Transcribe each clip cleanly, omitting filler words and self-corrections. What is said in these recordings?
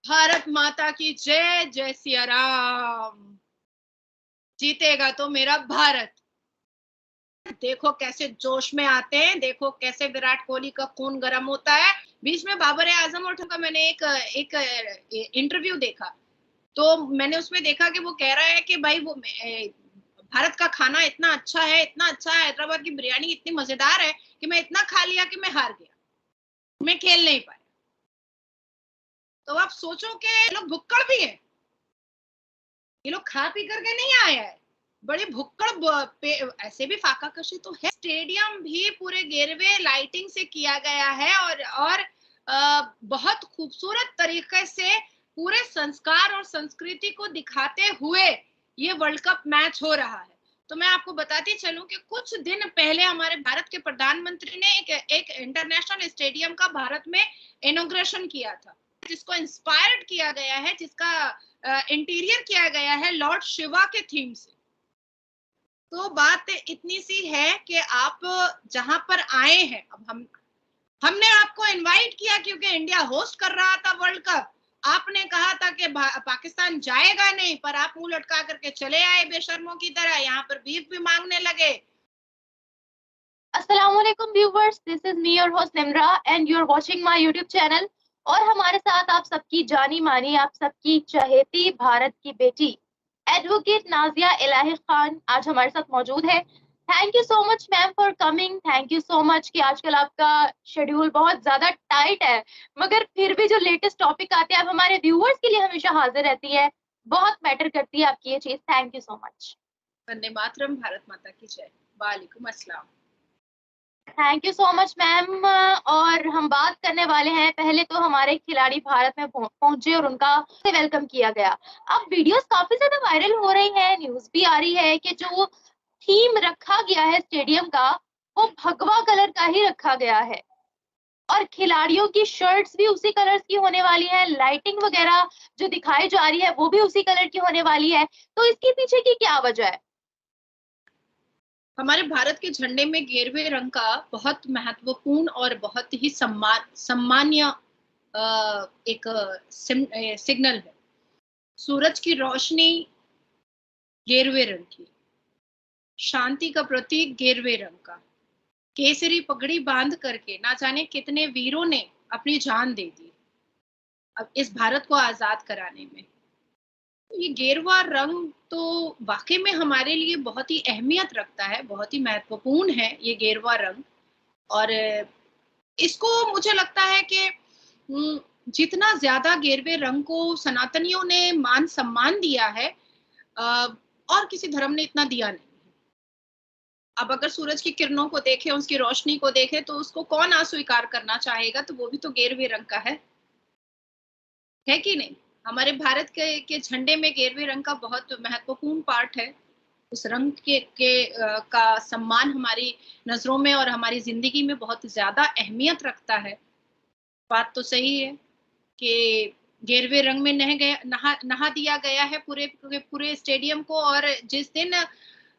भारत माता की जय, जय सिया राम। जीतेगा तो मेरा भारत। देखो कैसे जोश में आते हैं, देखो कैसे विराट कोहली का खून गर्म होता है। बीच में बाबर आजम और का मैंने एक इंटरव्यू देखा, तो मैंने उसमें देखा कि वो कह रहा है कि भाई वो भारत का खाना इतना अच्छा है, इतना अच्छा है, हैदराबाद की बिरयानी इतनी मजेदार है कि मैं इतना खा लिया कि मैं हार गया, मैं खेल नहीं पाया। तो आप सोचो कि ये लोग भुक्कड़ भी है, ये लोग खा पी करके नहीं आया है, बड़े भुक्कड़ ऐसे भी फाका कशी तो है। स्टेडियम भी पूरे गेरवे लाइटिंग से किया गया है और बहुत खूबसूरत तरीके से पूरे संस्कार और संस्कृति को दिखाते हुए ये वर्ल्ड कप मैच हो रहा है। तो मैं आपको बताती चलूं कि कुछ दिन पहले हमारे भारत के प्रधानमंत्री ने एक इंटरनेशनल स्टेडियम का भारत में इनॉग्रेशन किया था, जिसको इंस्पायर्ड किया गया है, जिसका इंटीरियर किया गया है लॉर्ड शिवा के थीम से। तो बात इतनी सी है कि आप जहां पर आए हैं, अब हमने आपको इनवाइट किया क्योंकि इंडिया होस्ट कर रहा था वर्ल्ड कप। आपने कहा था कि पाकिस्तान जाएगा नहीं, पर आप मुंह लटका करके चले आए बेशर्मों की तरह, यहाँ पर बीफ भी मांगने लगे। अस्सलामुअलैकुम viewers, this is me your host Nimra and you are watching my YouTube channel. और हमारे साथ आप सबकी जानी मानी, आप सबकी चहेती भारत की बेटी एडवोकेट नाजिया इलाही खान आज हमारे साथ मौजूद है। Thank you so much ma'am for coming. Thank you so much कि आजकल आपका शेड्यूल बहुत ज्यादा टाइट है, मगर फिर भी जो लेटेस्ट टॉपिक आते हैं आप हमारे व्यूवर्स के लिए हमेशा हाजिर रहती है। बहुत मैटर करती है आपकी ये चीज। Thank you so much. वंदे मातरम, भारत माता की जय। वालेकुम अस्सलाम। Thank you so much ma'am. और हम बात करने वाले हैं, पहले तो हमारे खिलाड़ी भारत में पहुंचे और उनका वेलकम किया गया। अब वीडियोस काफी ज्यादा वायरल हो रही हैं, न्यूज भी आ रही है कि जो थीम रखा गया है स्टेडियम का वो भगवा कलर का ही रखा गया है और खिलाड़ियों की शर्ट्स भी उसी कलर्स की होने वाली है, लाइटिंग वगैरह जो दिखाई जा रही है वो भी उसी कलर की होने वाली है। तो इसके पीछे की क्या वजह है? हमारे भारत के झंडे में गेरुए रंग का बहुत महत्वपूर्ण और बहुत ही सम्मान्य एक सिग्नल है। सूरज की रोशनी गेरुए रंग की, शांति का प्रतीक गेरुए रंग का, केसरी पगड़ी बांध करके ना जाने कितने वीरों ने अपनी जान दे दी अब इस भारत को आजाद कराने में। ये गेरुआ रंग तो वाकई में हमारे लिए बहुत ही अहमियत रखता है, बहुत ही महत्वपूर्ण है ये गेरुआ रंग। और इसको मुझे लगता है कि जितना ज्यादा गेरुए रंग को सनातनियों ने मान सम्मान दिया है, और किसी धर्म ने इतना दिया नहीं। अब अगर सूरज की किरणों को देखें, उसकी रोशनी को देखें, तो उसको कौन अस्वीकार करना चाहेगा? तो वो भी तो गेरुए रंग का है कि नहीं? हमारे भारत के झंडे में गेरुए रंग का बहुत महत्वपूर्ण पार्ट है। उस रंग का सम्मान हमारी नजरों में और हमारी जिंदगी में बहुत ज्यादा अहमियत रखता है। बात तो सही है कि गेरुए रंग में नहा दिया गया है पूरे पूरे पूरे स्टेडियम को। और जिस दिन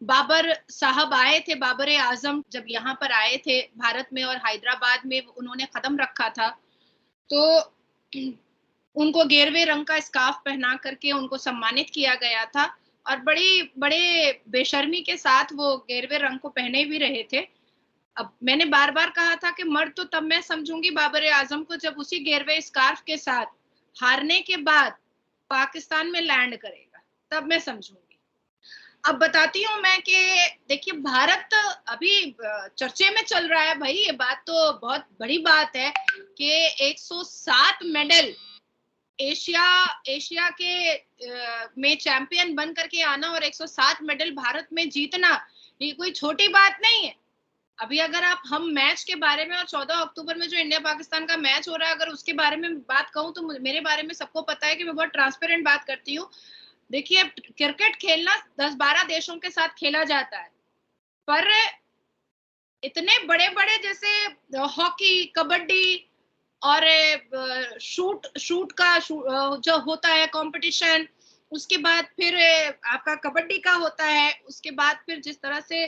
बाबर साहब आए थे, बाबर आजम जब यहाँ पर आए थे भारत में और हैदराबाद में उन्होंने कदम रखा था, तो उनको गेरुए रंग का स्कार्फ पहना करके उनको सम्मानित किया गया था। और बड़ी बड़े बेशर्मी के साथ वो गेरुए रंग को पहने भी रहे थे। अब मैंने बार बार कहा था कि मर्द तो तब मैं समझूंगी बाबर आजम को जब उसी गेरुए स्कार्फ के साथ हारने के बाद पाकिस्तान में लैंड करेगा, तब मैं समझूंगी। अब बताती हूँ मैं कि देखिए, भारत अभी चर्चे में चल रहा है भाई। ये बात तो बहुत बड़ी बात है कि 107 मेडल एशिया एशिया के में चैंपियन बन करके आना और 107 मेडल भारत में जीतना, ये कोई छोटी बात नहीं है। अभी अगर आप हम मैच के बारे में और 14 अक्टूबर में जो इंडिया पाकिस्तान का मैच हो रहा है, अगर उसके बारे में बात कहूँ तो मेरे बारे में सबको पता है कि मैं बहुत ट्रांसपेरेंट बात करती हूँ। देखिए, क्रिकेट खेलना 10-12 देशों के साथ खेला जाता है, पर इतने बड़े बड़े जैसे हॉकी, कबड्डी और शूट शूट का जो होता है कंपटीशन, उसके बाद फिर आपका कबड्डी का होता है, उसके बाद फिर जिस तरह से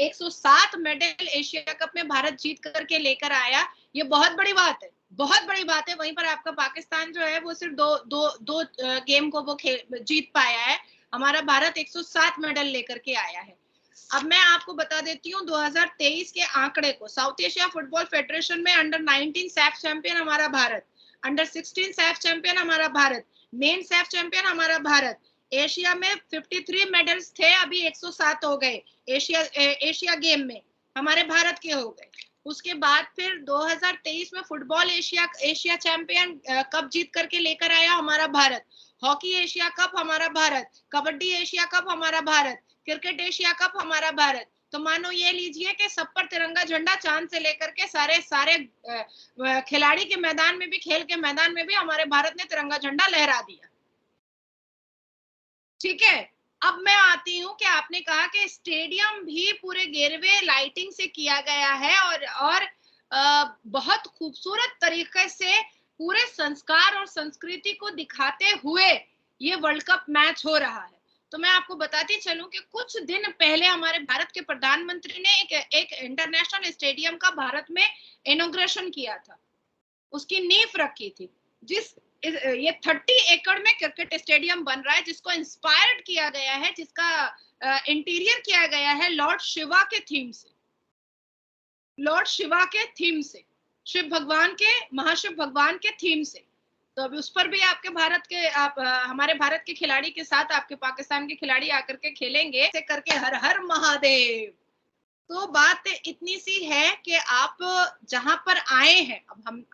107 मेडल एशिया कप में भारत जीत करके लेकर आया, ये बहुत बड़ी बात है। बहुत बड़ी बात है। वहीं पर आपका पाकिस्तान जो है वो सिर्फ दो गेम को वो जीत पाया है। हमारा भारत 107 मेडल लेकर के आया है। अब मैं आपको बता देती हूँ 2023 के आंकड़े को। साउथ एशिया फुटबॉल फेडरेशन में अंडर 19 सैफ चैंपियन हमारा भारत, अंडर 16 सैफ चैंपियन हमारा भारत, मेन सैफ चैंपियन हमारा भारत। एशिया में 53 मेडल्स थे, अभी 107 हो गए। एशिया गेम में हमारे भारत के हो गए। उसके बाद फिर 2023 में फुटबॉल एशिया चैंपियन कप जीत करके लेकर आया हमारा भारत। हॉकी एशिया कप हमारा भारत, कबड्डी एशिया कप हमारा भारत, क्रिकेट एशिया कप हमारा भारत। तो मानो ये लीजिए कि सब पर तिरंगा झंडा, चांद से लेकर के सारे सारे खिलाड़ी के मैदान में भी, खेल के मैदान में भी हमारे भारत ने तिरंगा झंडा लहरा दिया। ठीक है, अब मैं आती हूँ कि आपने कहा कि स्टेडियम भी पूरे गेरवे लाइटिंग से किया गया है और बहुत खूबसूरत तरीके से पूरे संस्कार और संस्कृति को दिखाते हुए ये वर्ल्ड कप मैच हो रहा है। तो मैं आपको बताती चलूं कि कुछ दिन पहले हमारे भारत के प्रधानमंत्री ने एक इंटरनेशनल स्टेडियम का भारत में इनॉग्रेशन किया था, उसकी नींव रखी थी। ये 30 एकड़ में क्रिकेट स्टेडियम बन रहा है, जिसको इंस्पायर्ड किया गया है, जिसका इंटीरियर किया गया है लॉर्ड शिवा के थीम से, लॉर्ड शिवा के थीम से, शिव भगवान के, महाशिव भगवान के थीम से। तो अभी उस पर भी आपके भारत के हमारे भारत के खिलाड़ी के साथ आपके पाकिस्तान के खिलाड़ी आकर के खेलेंगे, ऐसे करके हर हर महादेव। तो बात इतनी सी है कि आप जहां पर आए हैं, अब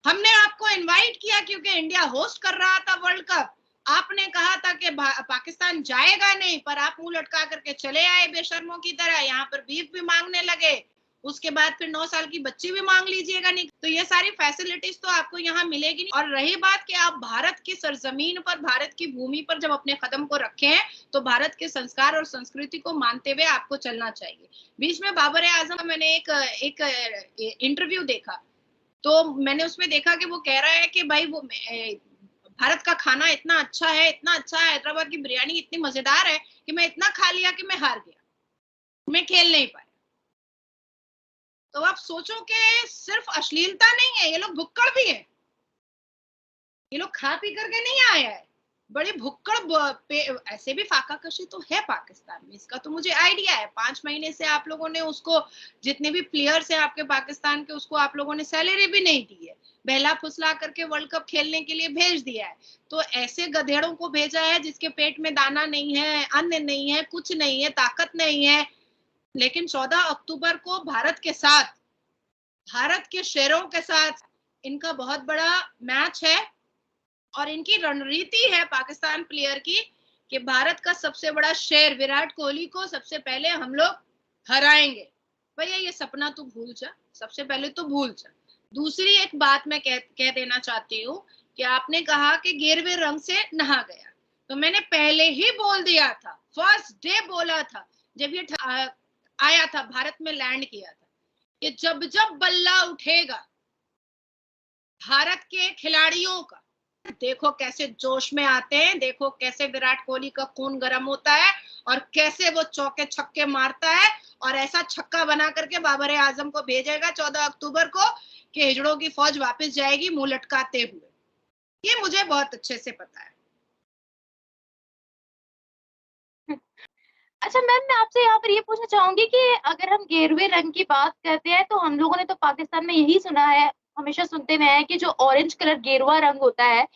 हमने आपको इनवाइट किया क्योंकि इंडिया होस्ट कर रहा था वर्ल्ड कप। आपने कहा था कि पाकिस्तान जाएगा नहीं, पर आप मुंह लटका करके चले आए बेशर्मों की तरह, यहाँ पर बीफ भी मांगने लगे। उसके बाद फिर 9 साल की बच्ची भी मांग लीजिएगा नहीं। तो ये सारी फैसिलिटीज तो आपको यहाँ मिलेगी नहीं। और रही बात कि आप भारत की सरजमीन पर, भारत की भूमि पर जब अपने कदम को रखे हैं, तो भारत के संस्कार और संस्कृति को मानते हुए आपको चलना चाहिए। बीच में बाबर आजम का मैंने एक इंटरव्यू देखा, तो मैंने उसमें देखा कि वो कह रहा है कि भाई वो भारत का खाना इतना अच्छा है, इतना अच्छा है, हैदराबाद की बिरयानी इतनी मजेदार है कि मैं इतना खा लिया कि मैं हार गया, मैं खेल नहीं पाया। तो आप सोचो कि सिर्फ अश्लीलता नहीं है, ये लोग भुक्कड़ भी है। ये लोग खा पी करके नहीं आया है, बड़े भुक्कड़। ऐसे भी फाका कशी तो है पाकिस्तान में, इसका तो मुझे आइडिया है। 5 महीने से आप लोगों ने उसको, जितने भी प्लेयर्स हैं आपके पाकिस्तान के, उसको आप लोगों ने सैलरी भी नहीं दी है, बहला फुसला करके वर्ल्ड कप खेलने के लिए भेज दिया है। तो ऐसे गधेड़ों को भेजा है जिसके पेट में दाना नहीं है, अन्न नहीं है, कुछ नहीं है, ताकत नहीं है। लेकिन 14 अक्टूबर को भारत के साथ, भारत के शेरों के साथ इनका बहुत बड़ा मैच है। और इनकी रणनीति है पाकिस्तान प्लेयर की कि भारत का सबसे बड़ा शेर विराट कोहली को सबसे पहले हम लोग हराएंगे। भैया ये सपना तो भूल जा, सबसे पहले तो भूल जा। दूसरी एक बात मैं कह देना चाहती हूँ कि आपने कहा कि गेरवे रंग से नहा गया, तो मैंने पहले ही बोल दिया था, फर्स्ट डे बोला था, जब ये आया था, भारत में लैंड किया था, कि जब जब बल्ला उठेगा भारत के खिलाड़ियों का, देखो कैसे जोश में आते हैं, देखो कैसे विराट कोहली का खून गर्म होता है और कैसे वो चौके छक्के मारता है, और ऐसा छक्का बना करके बाबर आजम को भेजेगा 14 अक्टूबर को कि हिजड़ों की फौज वापस जाएगी मुंह लटकाते हुए। ये मुझे बहुत अच्छे से पता है। अच्छा मैम, मैं आपसे यहाँ पर ये पूछना चाहूंगी कि अगर हम गेरुए रंग की बात करते हैं, तो हम लोगों ने तो पाकिस्तान में यही सुना है, हमेशा सुनते हुए हैं कि जो ऑरेंज कलर गेरुआ रंग होता है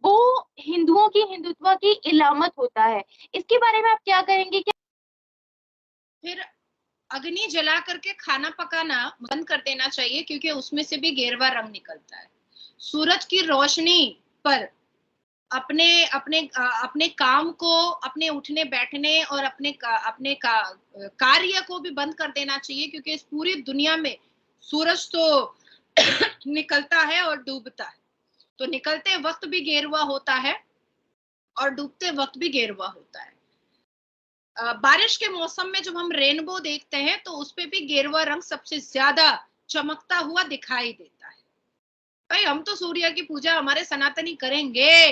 वो हिंदुओं की, हिंदुत्व की इलामत होता है। इसके बारे में आप क्या कहेंगे? कि फिर अग्नि जला करके खाना पकाना बंद कर देना चाहिए, क्योंकि उसमें से भी गेरुआ रंग निकलता है। सूरज की रोशनी पर अपने अपने अपने काम को, अपने उठने बैठने और अपने कार्य को भी बंद कर देना चाहिए, क्योंकि इस पूरी दुनिया में सूरज तो निकलता है और डूबता है। तो निकलते वक्त भी गेरुआ होता है और डूबते वक्त भी गेरुआ होता है। बारिश के मौसम में जब हम रेनबो देखते हैं तो उसपे भी गेरुआ रंग सबसे ज्यादा चमकता हुआ दिखाई देता है। भाई हम तो सूर्य की पूजा हमारे सनातनी करेंगे,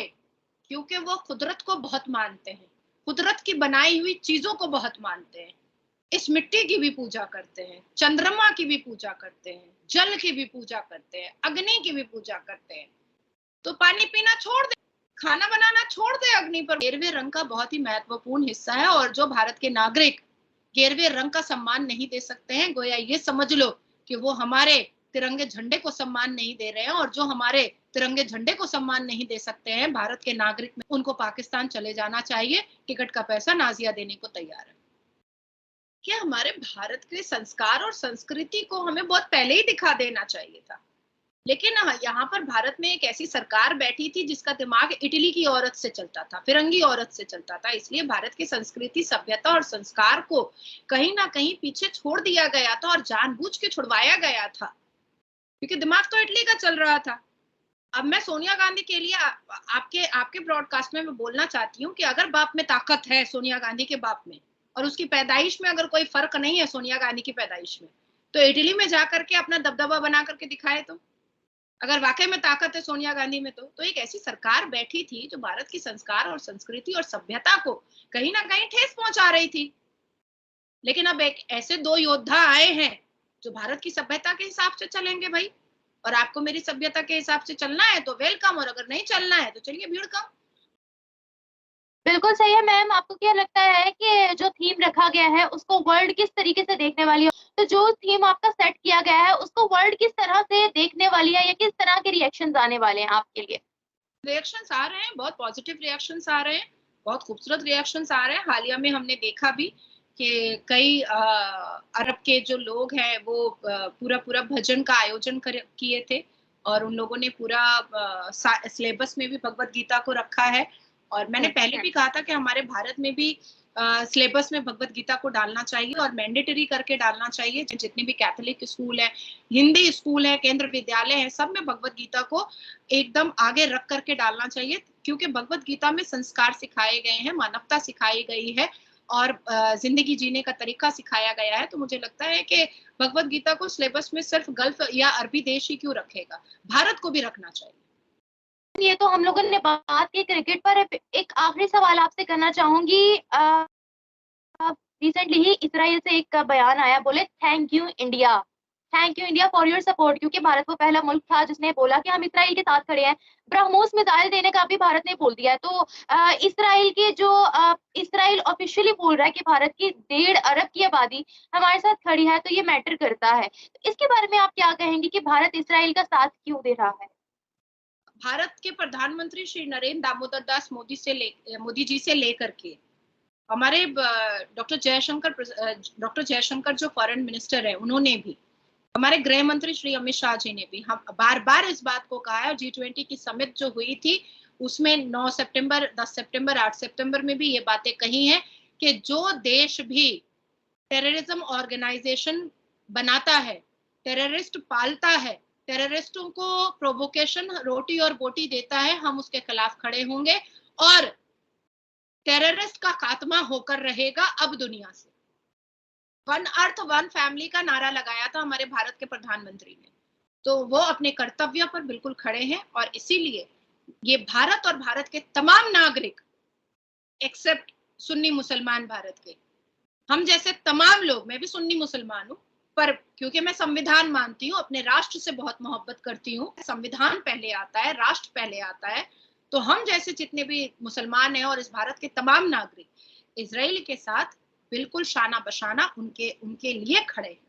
क्योंकि वो कुदरत को बहुत मानते हैं, कुदरत की बनाई हुई चीजों को बहुत मानते हैं। इस मिट्टी की भी पूजा करते हैं, चंद्रमा की भी पूजा करते हैं, जल की भी पूजा करते हैं, अग्नि की भी पूजा करते हैं। तो पानी पीना छोड़ दे, खाना बनाना छोड़ दे अग्नि पर। गेरवे रंग का बहुत ही महत्वपूर्ण हिस्सा है, और जो भारत के नागरिक गेरवे रंग का सम्मान नहीं दे सकते हैं, गोया ये समझ लो कि वो हमारे तिरंगे झंडे को सम्मान नहीं दे रहे हैं। और जो हमारे तिरंगे झंडे को सम्मान नहीं दे सकते हैं भारत के नागरिक में, उनको पाकिस्तान चले जाना चाहिए। टिकट का पैसा नाजिया देने को तैयार है। क्या हमारे भारत के संस्कार और संस्कृति को हमें बहुत पहले ही दिखा देना चाहिए था, लेकिन यहाँ पर भारत में एक ऐसी सरकार बैठी थी जिसका दिमाग इटली की औरत से चलता था, फिरंगी औरत से चलता था। इसलिए भारत की संस्कृति, सभ्यता और संस्कार को कहीं ना कहीं पीछे छोड़ दिया गया था, और जानबूझ के छुड़वाया गया था, क्योंकि दिमाग तो इटली का चल रहा था। अब मैं सोनिया गांधी के लिए आपके आपके ब्रॉडकास्ट में मैं बोलना चाहती हूँ कि अगर बाप में ताकत है, सोनिया गांधी के बाप में, और उसकी पैदाइश में अगर कोई फर्क नहीं है सोनिया गांधी की पैदाइश में, तो इटली में जाकर के अपना दबदबा बना करके दिखाए। तो अगर वाकई में ताकत है सोनिया गांधी में, तो एक ऐसी सरकार बैठी थी जो भारत की संस्कार और संस्कृति और सभ्यता को कहीं ना कहीं ठेस पहुंचा रही थी। लेकिन अब एक ऐसे दो योद्धा आए हैं जो भारत की सभ्यता के हिसाब से चलेंगे भाई, और आपको मेरी सभ्यता के हिसाब से चलना है तो वेलकम, और अगर नहीं चलना है तो चलिए भीड़ कम। बिल्कुल सही है मैम। आपको क्या लगता है कि जो थीम रखा गया है उसको वर्ल्ड किस तरीके से देखने वाली है? तो जो थीम आपका सेट किया गया है उसको वर्ल्ड किस तरह से देखने वाली है, या किस तरह के रिएक्शंस आने वाले हैं आपके लिए? रिएक्शंस आ रहे हैं, बहुत पॉजिटिव रिएक्शंस आ रहे हैं, बहुत खूबसूरत रिएक्शंस आ रहे हैं। हालिया में हमने देखा भी कि कई अरब के जो लोग हैं वो पूरा पूरा भजन का आयोजन किए थे, और उन लोगों ने पूरा सिलेबस में भी भगवत गीता को रखा है। और मैंने पहले भी कहा था कि हमारे भारत में भी सिलेबस में भगवत गीता को डालना चाहिए, और मैंडेटरी करके डालना चाहिए। जितने भी कैथोलिक स्कूल है, हिंदी स्कूल है, केंद्र विद्यालय है, सब में भगवत गीता को एकदम आगे रख करके डालना चाहिए, क्योंकि भगवत गीता में संस्कार सिखाए गए हैं, मानवता सिखाई गई है, और जिंदगी जीने का तरीका सिखाया गया है। तो मुझे लगता है कि भगवत गीता को सिलेबस में सिर्फ गल्फ या अरबी देश ही क्यों रखेगा, भारत को भी रखना चाहिए। ये तो हम लोगों ने बात की क्रिकेट पर। एक आखिरी सवाल आपसे करना चाहूंगी। रिसेंटली ही इसराइल से एक बयान आया, बोले thank you India, thank you India for your support, क्योंकि भारत वो पहला मुल्क था जिसने बोला कि हम इसराइल के साथ खड़े हैं। ब्रह्मोस मिसाइल देने का भी भारत ने बोल दिया है। तो इसराइल के जो इसराइल ऑफिशियली बोल रहा है कि भारत की 1.5 अरब की आबादी हमारे साथ खड़ी है, तो ये मैटर करता है। तो इसके बारे में आप क्या कहेंगे कि भारत इसराइल का साथ क्यों दे रहा है? भारत के प्रधानमंत्री श्री नरेंद्र दामोदर दास मोदी जी से लेकर के हमारे डॉक्टर जयशंकर जो फॉरेन मिनिस्टर है, उन्होंने भी, हमारे गृह मंत्री श्री अमित शाह जी ने भी हम बार बार इस बात को कहा है। और G20 की समिट जो हुई थी उसमें 9 सितंबर, 10 सितंबर, 8 सितंबर में भी ये बातें कही हैं कि जो देश भी टेररिज्म ऑर्गेनाइजेशन बनाता है, टेररिस्ट पालता है, टेररिस्टों को प्रोवोकेशन रोटी और बोटी देता है, हम उसके खिलाफ खड़े होंगे, और टेररिस्ट का खात्मा होकर रहेगा अब दुनिया से। वन अर्थ वन फैमिली का नारा लगाया था हमारे भारत के प्रधानमंत्री ने। तो वो अपने कर्तव्य पर बिल्कुल खड़े हैं, और इसीलिए ये भारत और भारत के तमाम नागरिक, एक्सेप्ट सुन्नी मुसलमान भारत के, हम जैसे तमाम लोग, मैं भी सुन्नी मुसलमान हूँ, पर क्योंकि मैं संविधान मानती हूँ, अपने राष्ट्र से बहुत मोहब्बत करती हूँ, संविधान पहले आता है, राष्ट्र पहले आता है, तो हम जैसे जितने भी मुसलमान हैं और इस भारत के तमाम नागरिक इजराइल के साथ बिल्कुल शाना बशाना उनके उनके लिए खड़े हैं।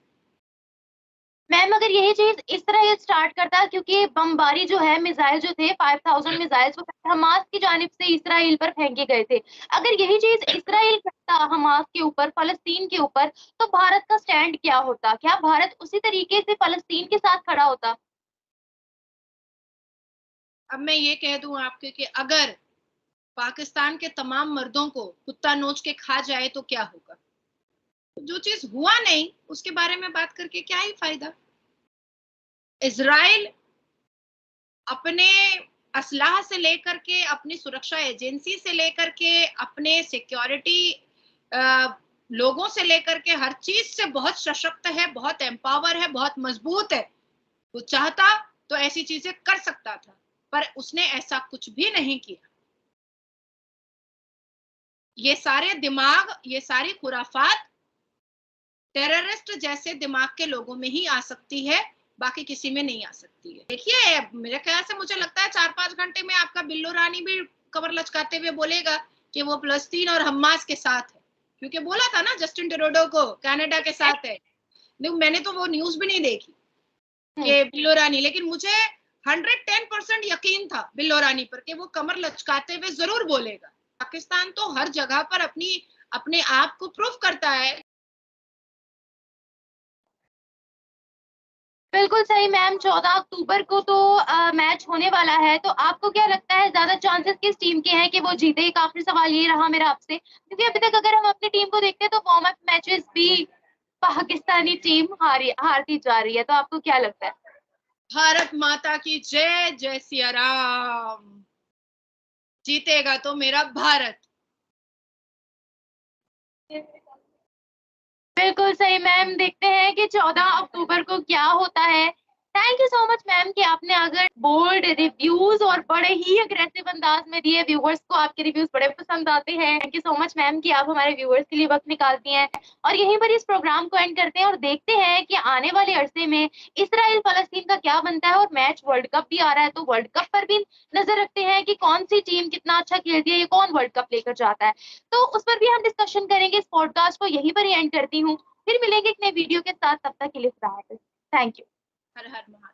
मैम अगर यही चीज इस तरह ये स्टार्ट करता, क्योंकि बमबारी जो है, मिसाइल जो थे 5000 मिसाइल्स वो हमास की जानिब से इसराइल पर फेंके गए थे। अगर यही चीज इसराइल करता हमास के ऊपर, फलस्तीन के ऊपर, तो भारत का स्टैंड क्या होता? क्या भारत उसी तरीके से फलस्तीन के साथ खड़ा होता? अब मैं ये कह दूं आपके कि अगर पाकिस्तान के तमाम मर्दों को कुत्ता नोच के खा जाए तो क्या होगा? जो चीज हुआ नहीं उसके बारे में बात करके क्या ही फायदा। इजराइल अपने असलाह से लेकर के, अपनी सुरक्षा एजेंसी से लेकर के, अपने सिक्योरिटी लोगों से लेकर के, हर चीज से बहुत सशक्त है, बहुत एम्पावर है, बहुत मजबूत है। वो चाहता तो ऐसी चीजें कर सकता था, पर उसने ऐसा कुछ भी नहीं किया। ये सारे दिमाग, ये सारी खुराफात टेररिस्ट जैसे दिमाग के लोगों में ही आ सकती है, बाकी किसी में नहीं आ सकती है। देखिए, मेरे ख्याल से मुझे लगता है 4-5 घंटे में आपका बिल्लो रानी भी कमर लचकाते हुए बोलेगा कि वो फलस्तीन और हमास के साथ है, क्योंकि बोला था ना जस्टिन ट्रूडो को कनाडा के साथ है। देखो, मैंने तो वो न्यूज भी नहीं देखी कि बिल्लो रानी, लेकिन मुझे 110% यकीन था बिल्लो रानी पर कि वो कमर लचकाते हुए जरूर बोलेगा। पाकिस्तान तो हर जगह पर अपने आप को प्रूफ करता है। बिल्कुल सही मैम, 14 अक्टूबर को तो मैच होने वाला है, तो आपको क्या लगता है ज्यादा चांसेस किस टीम के हैं कि वो जीते? एक आखिरी सवाल ये रहा मेरा आपसे, क्योंकि अभी तक अगर हम अपनी टीम को देखते हैं तो वार्म अप मैचेस भी पाकिस्तानी टीम हारती जा रही है, तो आपको क्या लगता है? भारत माता की जय, जय सिया राम। जीतेगा तो मेरा भारत। बिल्कुल सही मैम, देखते हैं कि 14 अक्टूबर को क्या होता है। Thank you so much ma'am कि आपने अगर बोल्ड रिव्यूज और बड़े ही अग्रेसिव अंदाज में दिए। व्यूअर्स को आपके रिव्यूज बड़े पसंद आते हैं। Thank you so much ma'am कि आप हमारे व्यूअर्स के लिए वक्त निकालती हैं। और यहीं पर इस प्रोग्राम को एंड करते हैं और देखते हैं कि आने वाले अरसे में इसराइल फलस्तीन का क्या बनता है। और मैच वर्ल्ड कप भी आ रहा है, तो वर्ल्ड कप पर भी नजर रखते हैं कि कौन सी टीम कितना अच्छा खेलती है, ये कौन वर्ल्ड कप लेकर जाता है, तो उस पर भी हम डिस्कशन करेंगे। इस पॉडकास्ट को यहीं पर ही एंड करती हूँ, फिर मिलेंगे एक नए वीडियो के साथ। तब तक के लिए thank you. Her her Mahadev.